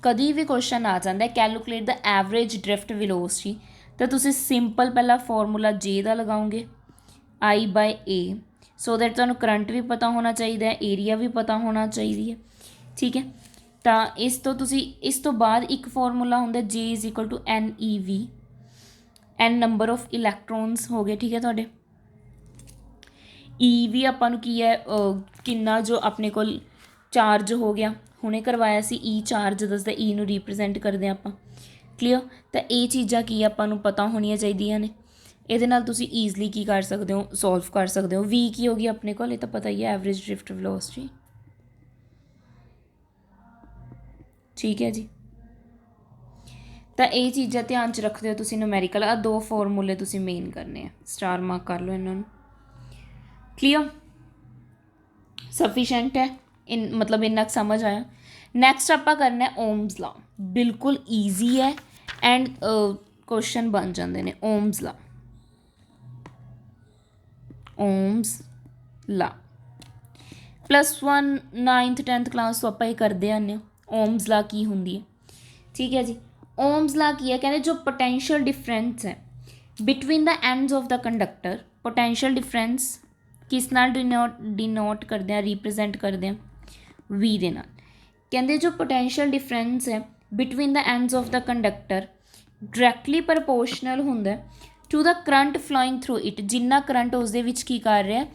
कभी भी क्वेश्चन आ जाता है calculate the average drift velocity, तो तुसीं सिंपल पहला फॉर्मूला जे का लगाओगे आई बाय ए, सो दैट तुहानूं करंट भी पता होना चाहिए, एरिया भी पता होना चाहिए। ठीक है। तो इस तो बाद एक फॉर्मूला होंदा जे is equal to n e v, n number of electrons हो गए। ठीक है। तुहाडे ई भी आपां नूं की है किन्ना जो अपने को चार्ज हो गया, हुणे करवाया सी ई चार्ज दसदा, ई नूं रिप्रजेंट करदे आपां। क्लीयर। तो ये चीज़ां की आपां नूं पता होनियां चाहिए ने। ਇਹਦੇ ਨਾਲ ਤੁਸੀਂ ਈਜ਼ਲੀ ਕੀ ਕਰ ਸਕਦੇ ਹੋ? ਸੋਲਵ ਕਰ ਸਕਦੇ ਹੋ। ਵੀ ਕੀ ਹੋਗੀ ਆਪਣੇ ਕੋਲ? ਇਹ ਤਾਂ ਪਤਾ ਹੀ ਹੈ, ਐਵਰੇਜ ਡ੍ਰਿਫਟ ਵੈਲੋਸਿਟੀ। ਠੀਕ ਹੈ ਜੀ। ਤਾਂ ਇਹ ਚੀਜ਼ਾਂ ਧਿਆਨ 'ਚ ਰੱਖਦੇ ਹੋ ਤੁਸੀਂ। ਨੂਮੈਰੀਕਲ ਆ ਦੋ ਫਾਰਮੂਲੇ ਤੁਸੀਂ ਮੇਨ ਕਰਨੇ ਆ, ਸਟਾਰ ਮਾਰਕ ਕਰ ਲਓ ਇਹਨਾਂ ਨੂੰ। क्लियर। सफिशेंट है इन मतलब इन्ना समझ आया। नैक्सट आप करना है ओम्स लॉ। बिल्कुल ईजी है एंड क्वेश्चन बन जाते हैं। Ohm's law, Ohm's law +1 9th 10th class तो आप ही करते आने। ओम्स लॉ की होंगी है? ठीक है जी। ओम्स लॉ की है? कहते जो पोटेंशियल डिफरेंस है between the ends of the conductor, potential difference किस नाल डिनोट करते हैं, रिप्रजेंट करते हैं, वी दे नाल। कहते जो पोटेंशियल डिफरेंस है between the ends of the conductor directly proportional होंगे to the current flowing through it, जिन्ना करंट उसदे विच की कर रहा है,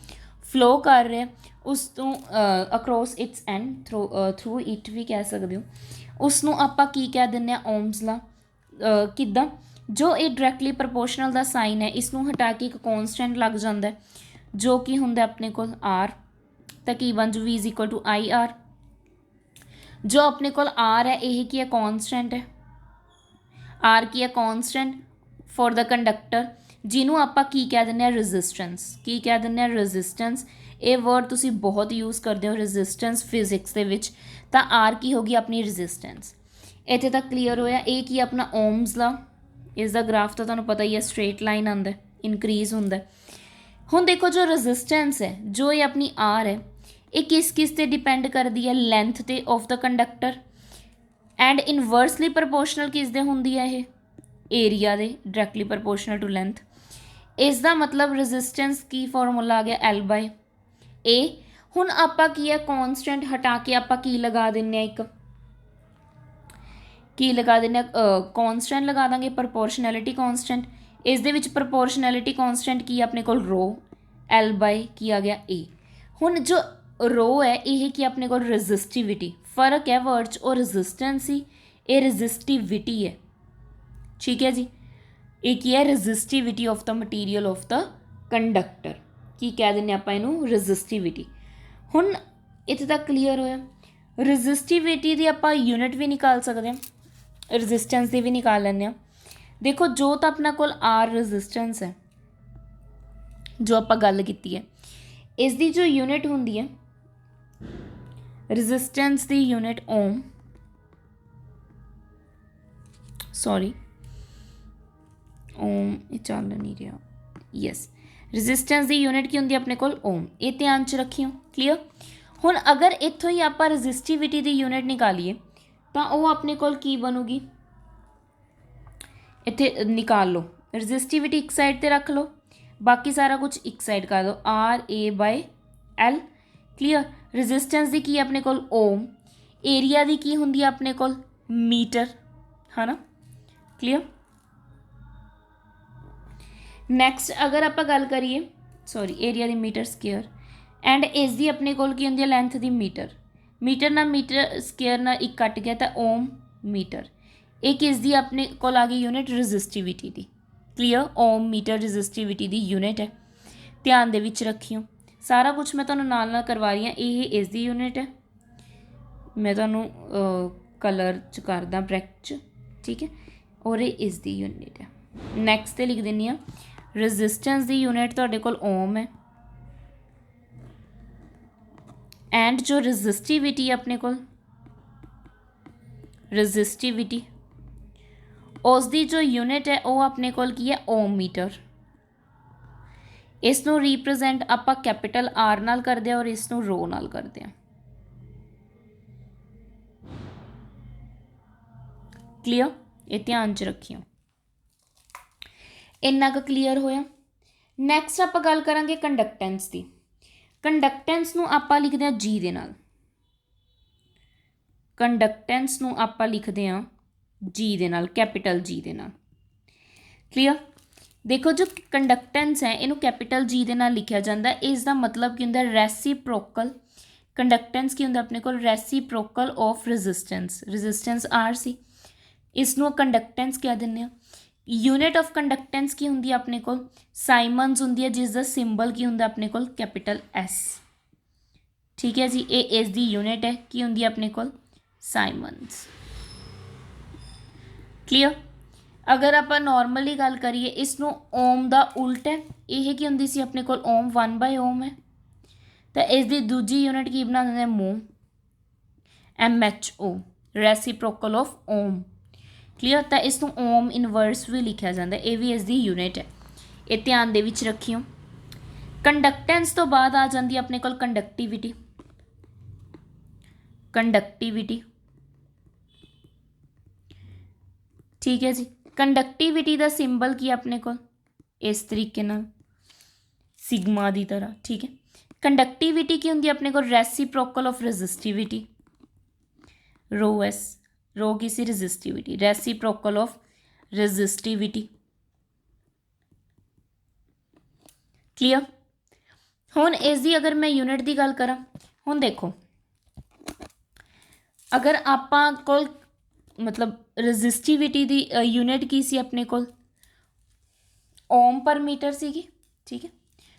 फ्लो कर रहा है उस तो across its and through it भी कह सकते हो, उसनों आपां की कह दिंदे ओम्स ला। किद्दां जो ये डायरैक्टली प्रपोर्शनल का साइन है, इसनों हटा के एक कॉन्सटेंट लग जाता है जो कि होंगे अपने को आर, तो की बन जू V is equal to I R. जो अपने को आर है यही की है कॉन्सटेंट है, आर की है कॉन्सटेंट फॉर द कंडक्टर, जिन्हों आप की कह दें रजिस्टेंस, की कह दें रजिस्टेंस। ये वर्ड तुसी बहुत यूज़ करते हो रजिस्टेंस फिजिक्स के विच, तो आर की होगी अपनी रजिस्टेंस। इतने तक क्लीयर होया। ये की अपना ओम्स ला, इसका ग्राफ तो तुम्हें पता ही है स्ट्रेट लाइन आंदा इनक्रीज होंदा। हुण देखो जो रजिस्टेंस है, जो ये अपनी आर है, ये किस किस ते डिपेंड करती है, लेंथ ते of the conductor, and inversely proportional किस दे हुंदी है, ये एरिया दे डायरैक्टली प्रपोर्शनल टू लेंथ। इसका मतलब रजिस्टेंस की फॉर्मूला आ गया एल बाय ए। हुण आपां की है कॉन्सटेंट हटा के आपां की लगा दिंने, एक की लगा दिंने कॉन्सटेंट लगा देंगे प्रपोर्शनैलिटी कॉन्सटेंट। इस दे विच प्रपोर्शनैलिटी कॉन्सटेंट की अपने को रो, एल बाय की आ गया ए। हुण जो रो है यह की अपने को रजिस्टिविटी, फर्क है वर्ड्स और रजिस्टेंस ही, ये रजिस्टिविटी है, ठीक है जी। एक है resistivity of the material of the conductor, की कह दें आप इनू रजिस्टिविटी। हुण इत्थे तक क्लीयर होया। रजिस्टिविटी की आप यूनिट भी निकाल सकते हैं, रजिस्टेंस की भी निकाल लें। देखो जो तो अपना कोल आर रजिस्टेंस है जो आप गल की है, इसकी जो यूनिट होंगी है रजिस्टेंस की यूनिट ओम, सॉरी ओम ये चल नहीं रहा, यस रजिस्टेंस की यूनिट की होंगी अपने को ओम, ये ध्यान च रखियो। क्लीयर। हुण अगर इत्थों ही आप रजिस्टिविटी की यूनिट निकालीए तो वह अपने को की बनूगी, इत्थे निकाल लो रजिस्टिविटी एक साइड पर रख लो, बाकी सारा कुछ एक साइड कर दो, R A by L. Clear. Resistance की की अपने को ओम, एरिया की की होंगी अपने को मीटर, है ना। क्लीयर। नैक्सट अगर आप गल करिए, सॉरी एरिया की मीटर स्केयर, एंड इसकी अपने को की होंगी लेंथ की मीटर, मीटर ना मीटर स्केयर ना एक कट गया तो ओम मीटर। एक इसकी अपने को आ गई यूनिट रजिस्टिविटी की। क्लीयर। ओम मीटर रजिस्टिविटी की यूनिट है, ध्यान दे विच रखियो। सारा कुछ मैं तुहानूं नाल करवा रही हाँ। ये इसकी यूनिट है, मैं तुहानूं कलर च करदा ब्रैकेट च, ठीक है, और ये इसकी यूनिट है। नैक्सट लिख दिंदी हाँ, रजिस्टेंस की यूनिट तुहाडे कोल ओम है, एंड जो रजिस्टिविटी अपने को रजिस्टिविटी उसकी जो यूनिट है वह अपने को की है ओम मीटर। इसनों रिप्रजेंट आप कैपिटल आर नाल करते हैं और इसनों रो नाल करते हैं। क्लीयर। ये ध्यान च रखियो। इन्ना क क्लीयर होया। नैक्सट आप गल करांगे कंडक्टेंस की। कंडक्टेंस नूं आप लिखते हैं जी दे नाल, कंडक्टेंस नूं आप लिखते हैं जी दे नाल, कैपिटल जी दे नाल। क्लीयर। देखो जो कंडक्टेंस है इनू कैपिटल जी दे नाल लिखा जाता है, इसका मतलब की होंदा रेसिप्रोकल। कंडक्टेंस की होंदा अपने को reciprocal of resistance, resistance R सी, इसनों कंडक्टेंस कह दिंदे आ। यूनिट ऑफ कंडक्टेंस की होंदी अपने को साइमन्स होंदी है, जिसका सिंबल की होंदा अपने को कैपिटल एस, ठीक है जी। ये इसकी यूनिट है की होंदी अपने को साइमन्स। क्लीयर। अगर आप नॉर्मली गल करिए इसनों ओम का उल्ट है, यह की होंदी सी अपने को ओम 1 बाय ओम है, तो इसकी दूजी यूनिट की बना देंगे mho, MHO, reciprocal of ohm. Clear. तो इसनों ओम इनवर्स भी लिखा जाता है, ये भी इसकी यूनिट है, ये ध्यान दे विच रखियो। कंडक्टेंस तो बाद आ जाती अपने को कंडक्टिविटी, कंडक्टिविटी, ठीक है जी। कंडक्टिविटी का सिंबल की अपने को इस तरीके नाल सिग्मा की तरह, ठीक है। कंडक्टिविटी की होंगी अपने को रेसिप्रोकल ऑफ रेजिस्टिविटी, रो एस, रो की सी resistivity, reciprocal of resistivity. Clear. हुण इस दी अगर मैं यूनिट की गल करा, हुण देखो अगर आपां कोल मतलब रेजिस्टिविटी की यूनिट की सी अपने कोल ओम पर मीटर सीगी, ठीक है,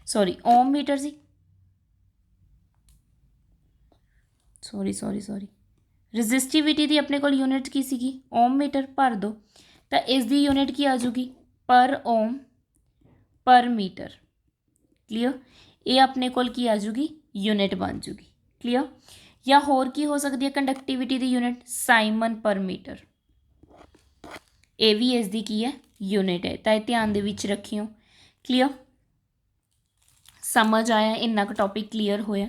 सॉरी ओम मीटर सी, सॉरी रजिस्टिविटी की अपने को यूनिट की सीगी ओम मीटर, भर दो तो इसकी यूनिट की आ जाऊगी पर ओम पर मीटर। क्लीयर। ये अपने को की आ जाऊगी यूनिट बन जूगी। क्लीयर। या होर की हो सकती है कंडक्टिविटी की यूनिट साइमन पर मीटर, ये भी इसकी की है यूनिट है, तो ध्यान दे विच रखियो। क्लीयर। समझ आया, इन्ना क टॉपिक क्लीयर होया।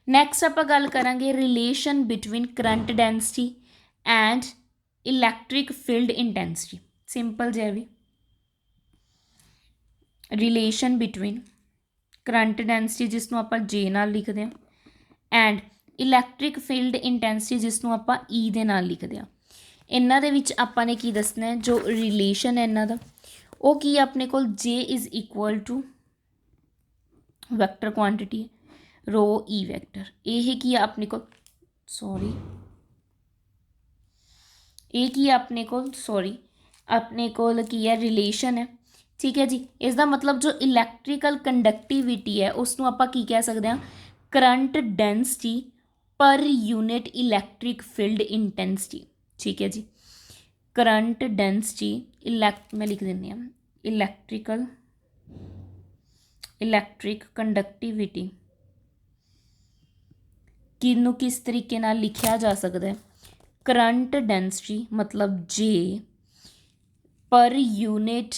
नैक्सट आप गल करांगे relation between current density and electric field intensity. Simple जिहा भी रिलेशन बिटवीन करंट डेंसिटी जिसनों आप जे नाल लिखते हैं एंड इलैक्ट्रिक फील्ड इंटेंसिटी जिसनों आप ई दे नाल लिखते हैं। इन्हां दे विच आपां ने की दसना है, जो रिलेशन है इन्हां दा वो की अपने कोल J is equal to vector quantity rho E vector. ये की अपने को सॉरी ये की अपने को सॉरी अपने को की है रिलेशन है, ठीक है जी। इसका मतलब जो इलैक्ट्रिकल कंडक्टिविटी है उसनों आप की कह सकते हैं current density per unit electric field intensity, ठीक है जी। करंट डेंसिटी मैं लिख देनी इलैक्ट्रिक कंडक्टिविटी किनू किस तरीके नाल लिखा जा सकता है, करंट डेंसिटी मतलब जे per unit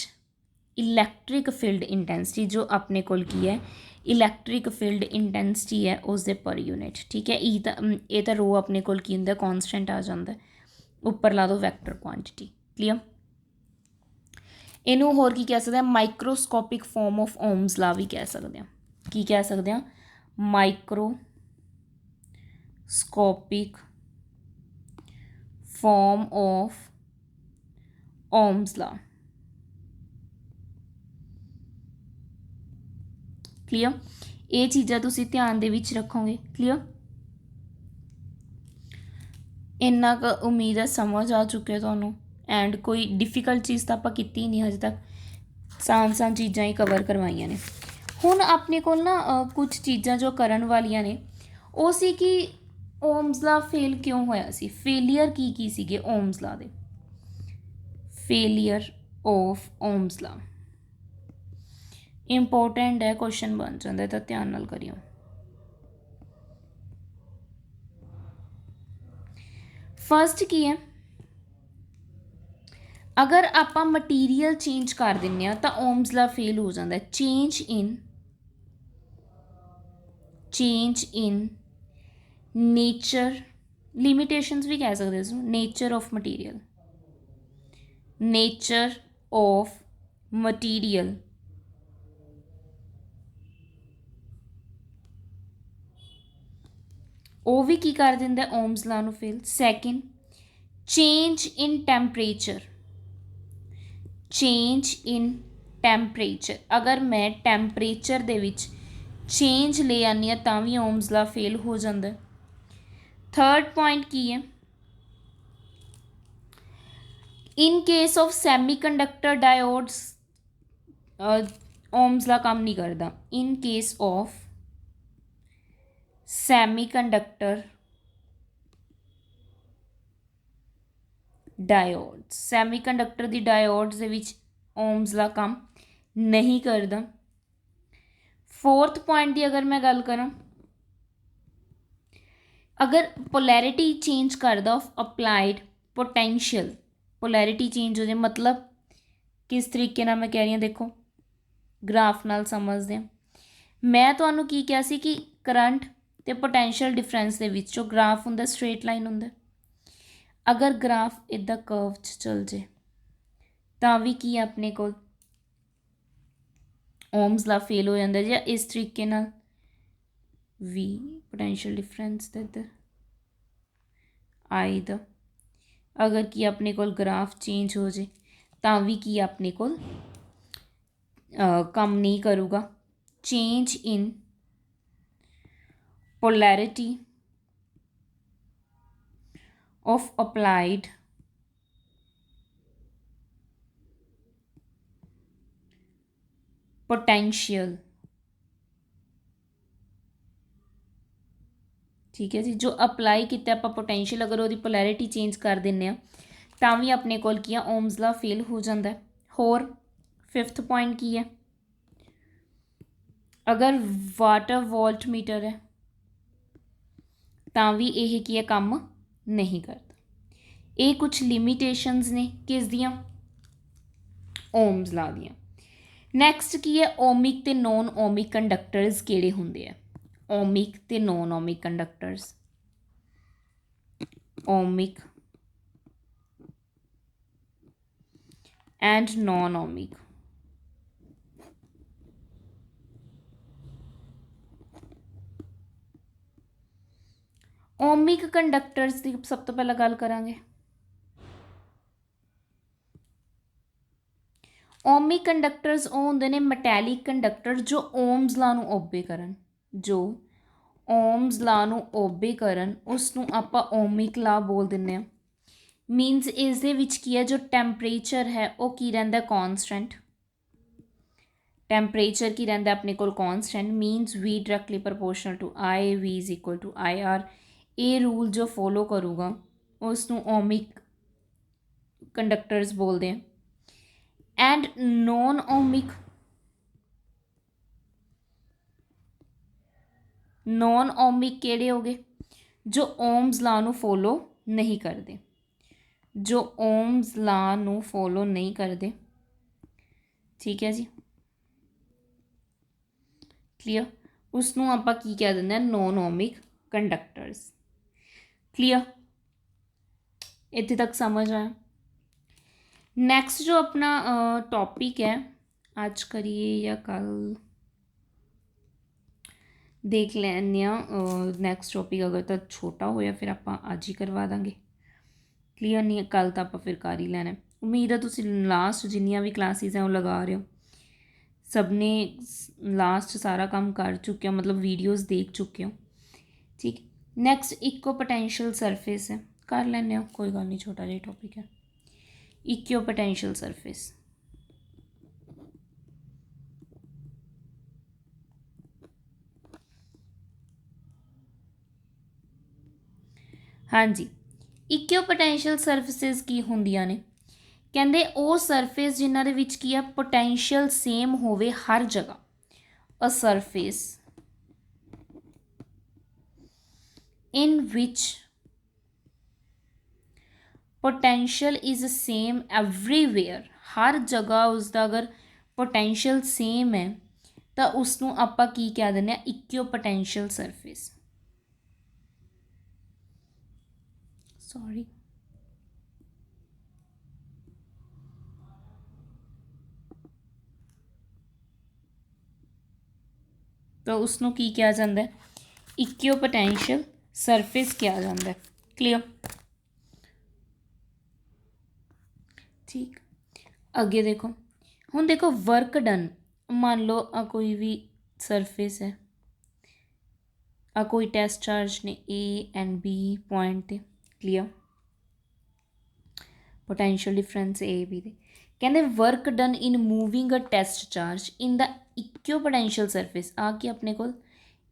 electric field intensity, जो अपने कोल की है इलैक्ट्रिक फील्ड इंटेंसिटी है उसके पर यूनिट, ठीक है। ये तो रो अपने कोल की होंदा कॉन्सटेंट आ जाता है, उपर ला दो वैक्टर क्वांटिटी। क्लीयर। इनू होर की कह सकते हैं microscopic form of ohm's law भी कह सकते हैं, की कह सकते हैं microscopic form of ohm's law. Clear. ये चीज़ां तुसीं ध्यान दे विच रखोगे। क्लीयर। इन्ना क उम्मीद है समझ आ चुके तुहानूं, एंड कोई डिफिकल्ट चीज़ तो आपां कीती नहीं अजे तक, आसान चीज़ां ही कवर करवाइयां ने। हुण अपने कोल ना कुछ चीज़ां जो करन वालियां ने वो सी कि ओम्स ला फेल क्यों होया सी, फेलीयर की सीगे ओम्स ला दे, failure of ohm's law important है, क्वेश्चन बन जाता है, तो ध्यान नाल करियो। फर्स्ट की है अगर आप मटीरियल चेंज कर दें तो ओम्स ला फेल हो जाता है। चेंज इन नेचर, लिमिटेशंस भी कह सकते हैं, nature of material, nature of material वो भी की कर दिंदा ओम्स ला नूं fail. Second change in temperature, change in temperature अगर मैं टैंपरेचर दे विच चेंज ले आनी है तां भी ओम्स ला फेल हो जाता है। थर्ड पॉइंट की है in case of semiconductor diodes Ohm's law काम नहीं करता। In case of semiconductor diodes, semiconductor दी डायोड्स दे विच ओम्स ला काम नहीं करता। फोर्थ पॉइंट की अगर मैं गल करा, अगर पोलैरिटी चेंज करदा of applied potential, polarity change हो जाए मतलब किस तरीके नाल मैं कह रही हूँ, देखो ग्राफ नाल समझदे हैं। मैं तुहानूं की कहा सी कि करंट ते पोटेंशियल डिफरेंस दे विच जो ग्राफ हुंदा स्ट्रेट लाइन हुंदा, अगर ग्राफ इदा कर्व च चल जाए तां भी की अपने कोल ओम्स ला फेल हो जाता है। या इस तरीके नाल V पोटेंशियल डिफरेंस ਦਾ ਇੱਧਰ I ਦਾ अगर की अपने कोल ग्राफ चेंज हो जाए ਤਾਂ ਵੀ ਕੀ ਆਪਣੇ ਕੋਲ ਕੰਮ नहीं करूँगा। Change in polarity of applied potential, ठीक है जी। जो अप्लाई किया आप पोटेंशियल अगर वो पोलैरिटी चेंज कर दें तो भी अपने कोल की ओम्स ला फेल हो जाता है। होर 5th पॉइंट की है, अगर वाटर वोल्ट मीटर है तो भी यह की है काम नहीं करता। ये कुछ लिमिटेशंस ने किस दियाँ, ओम्स ला दियाँ। नैक्सट की है ओमिक ते नॉन ओमिक कंडक्टर्स किहड़े हुंदे आ। ओमिक ते non ohmic conductors, ohmic and non ohmic. Ohmic conductors की सब तो पहला गल करांगे। ओमिक कंडक्टर्स वो होंदे ने मैटैलिक कंडक्टर जो ओम्स ला नूं ओबे करन, जो ओम्स ला नूं ओबे करन उसनूं आपां ओमिक ला बोल दिंदे आ। मीनस इस दे विच की है जो टैंपरेचर है वो की रहिंदा कॉन्सटेंट, टैंपरेचर की रहिंदा अपने कोल constant. Means V directly proportional to I, V is equal to IR। ये रूल जो फॉलो करूँगा उसनूं ओमिक कंडक्टर्स बोलते हैं। And non ohmic, non ohmic केड़े हो गए, जो ओम्स ला नूं फॉलो नहीं करते, जो ओम्स ला नूं फॉलो नहीं करते, ठीक है जी, क्लीयर। उसनूं आपां की कह दिंदे नॉन ओमिक कंडक्टर्स। क्लीयर, इत्थे तक समझ आया। नैक्सट जो अपना टॉपिक है आज करिए या कल देख लैने, नैक्सट टॉपिक अगर तो छोटा होया फिर आप अज ही करवा देंगे। क्लीयर नहीं, कल तो आप फिर कर ही लैना। उम्मीद है तुसी लास्ट जिन्नियां भी क्लासिस हैं वो लगा रहे हो, सबने लास्ट सारा काम कर चुके हो, मतलब वीडियोस देख चुके हो, ठीक। नैक्सट इको पोटेंशियल सरफेस है, कर लैने, कोई गल नहीं, छोटा जिहा टॉपिक है। इक्यो पोटेंशियल सरफेस, हाँ जी। इक्यो पोटेंशियल सरफेसिस की होंदियां ने, कहंदे ओ सरफेस जिन्हां दे विच की है पोटेंशियल सेम होवे हर जगह। A surface in which potential is same everywhere, हर जगह उसका अगर पोटेंशियल सेम है तो उसनूं आपां की कह दिंदे आ, इक्यो पोटेंशियल सरफेस। सॉरी, तो उसनूं की कहा जाता है, इक्यो पोटेंशियल सरफेस कहा जाता है। क्लीयर, ठीक। अगे देखो, हुण देखो वर्क डन, मान लो आ कोई भी सरफेस है, आ कोई टेस्ट चार्ज ने A एंड B पॉइंट ते। Clear, potential difference A B दे, कहते work done in moving a test charge in the equipotential surface. आ कि अपने को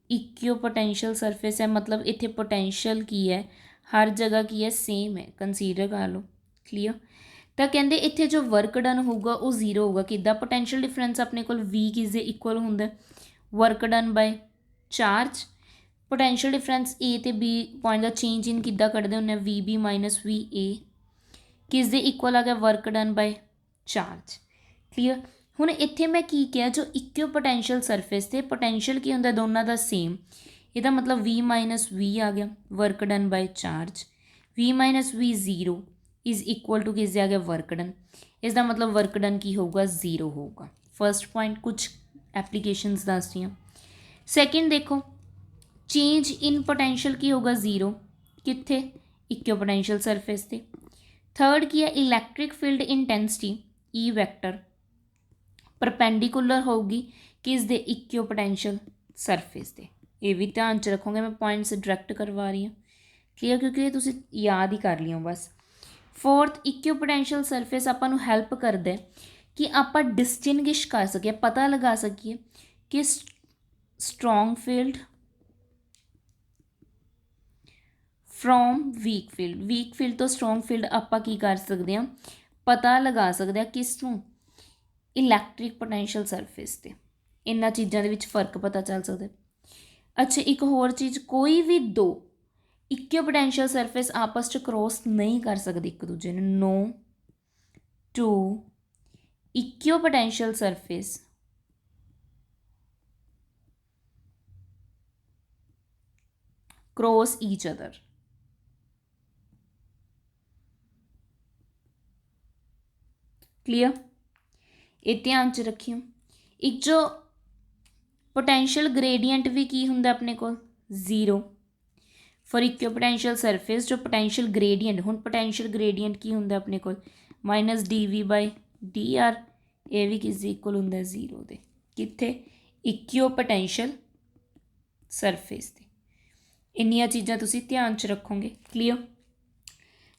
इक्यो पोटेंशियल सरफेस है, मतलब इत्थे पोटेंशियल की है हर जगह की है सेम है, कंसीडर कर लो। क्लीयर, तो कहते इत्थे जो वर्क डन होगा वो 0 होगा। किदा पोटेंशियल डिफरेंस अपने को V किस दे इक्वल होंदा, work done by charge. Potential difference A ते B पॉइंट का चेंज इन किदा कढ़दे हुंदे VB माइनस VA किस दे इक्वल आ गया, work done by charge. Clear, हुण इत्थे मैं की किया, जो इक्यो पोटेंशियल सरफेस ते पोटेंशियल की हुंदा दोनों का सेम, इसदा मतलब V माइनस V आ गया, work done by charge. V minus V 0 is equal to किस आ गया, वर्क डन। इसका मतलब वर्क डन की होगा, 0 होगा। फर्स्ट पॉइंट कुछ एप्लीकेशंस दस रही। सैकेंड देखो, चेंज इन पोटेंशियल की होगा 0 कित्थे इक्विपोटेंशियल सरफेस ते। थर्ड की है electric field intensity E vector perpendicular होगी किस दे इक्विपोटेंशियल सरफेस ते। ये भी ध्यान च रखोगे, मैं पॉइंट्स डायरैक्ट करवा रही हूँ, क्लियर, क्योंकि ये तुसी याद ही कर लियो बस। फोर्थ इक्विपोटेंशियल सरफेस आपां नूं हैल्प करदा है कि आपां डिस्टिंग्विश कर सकीए, पता लगा सकीए कि strong field from weak field तो स्ट्रॉन्ग फील्ड आपां की कर सकते हैं, पता लगा सकते हैं किस इलैक्ट्रिक पोटेंशियल सरफेस ते। इन्हां चीज़ों के फर्क पता चल सकता है। अच्छा, एक होर चीज़, कोई भी दो इक्विपोटेंशियल सरफेस आपस च क्रॉस नहीं कर सकते एक दूजे ने। No two equipotential surface cross each other. Clear, ये ध्यान च रखियो। एक जो पोटेंशियल ग्रेडियंट भी की हुंदा अपने को 0 फॉर इक्विपोटेंशियल सरफेस। जो पोटेंशियल ग्रेडियंट, हुण पोटेंशियल ग्रेडियंट की हुंदा अपने को -dv/dr, ये भी किस इक्वल हुंदा 0 दे कित्थे इक्विपोटेंशियल सरफेस ते। इन्नियां चीज़ां तुसी ध्यान च रखोगे। क्लियर,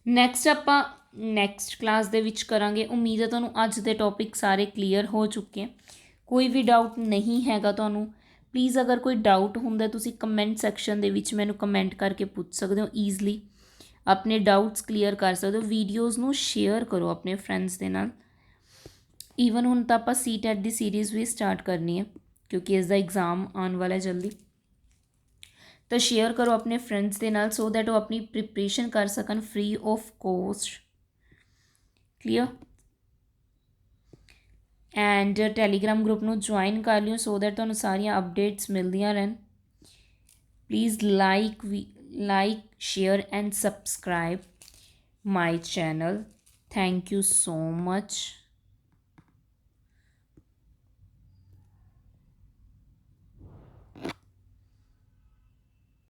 नैक्सट आपां नैक्सट क्लास दे विच करांगे। उम्मीद है तुहानूं अज दे टॉपिक सारे क्लीयर हो चुके हैं, कोई भी डाउट नहीं हैगा तुहानूं। प्लीज़ अगर कोई डाउट हुंदा तुसी कमेंट सैक्शन दे विच मैनूं कमेंट करके पूछ सकते हो, ईजली अपने डाउट्स क्लीयर कर सकते हो। वीडियोज़ नूं शेयर करो अपने फ्रेंड्स दे नाल। ईवन हुण तां आपां सीटैट दी सीरीज़ भी स्टार्ट करनी है क्योंकि इसदा एग्ज़ाम आने वाला है जल्दी। तो शेयर करो अपने फ्रेंड्स के नाल सो दैट वो अपनी प्रिपरेशन कर सकन free of cost. Clear, and Telegram group में ज्वाइन कर लियो सो दैट तुहानूं सारियां अपडेट्स मिलदियां रहन। Please like share and subscribe my channel. Thank you so much.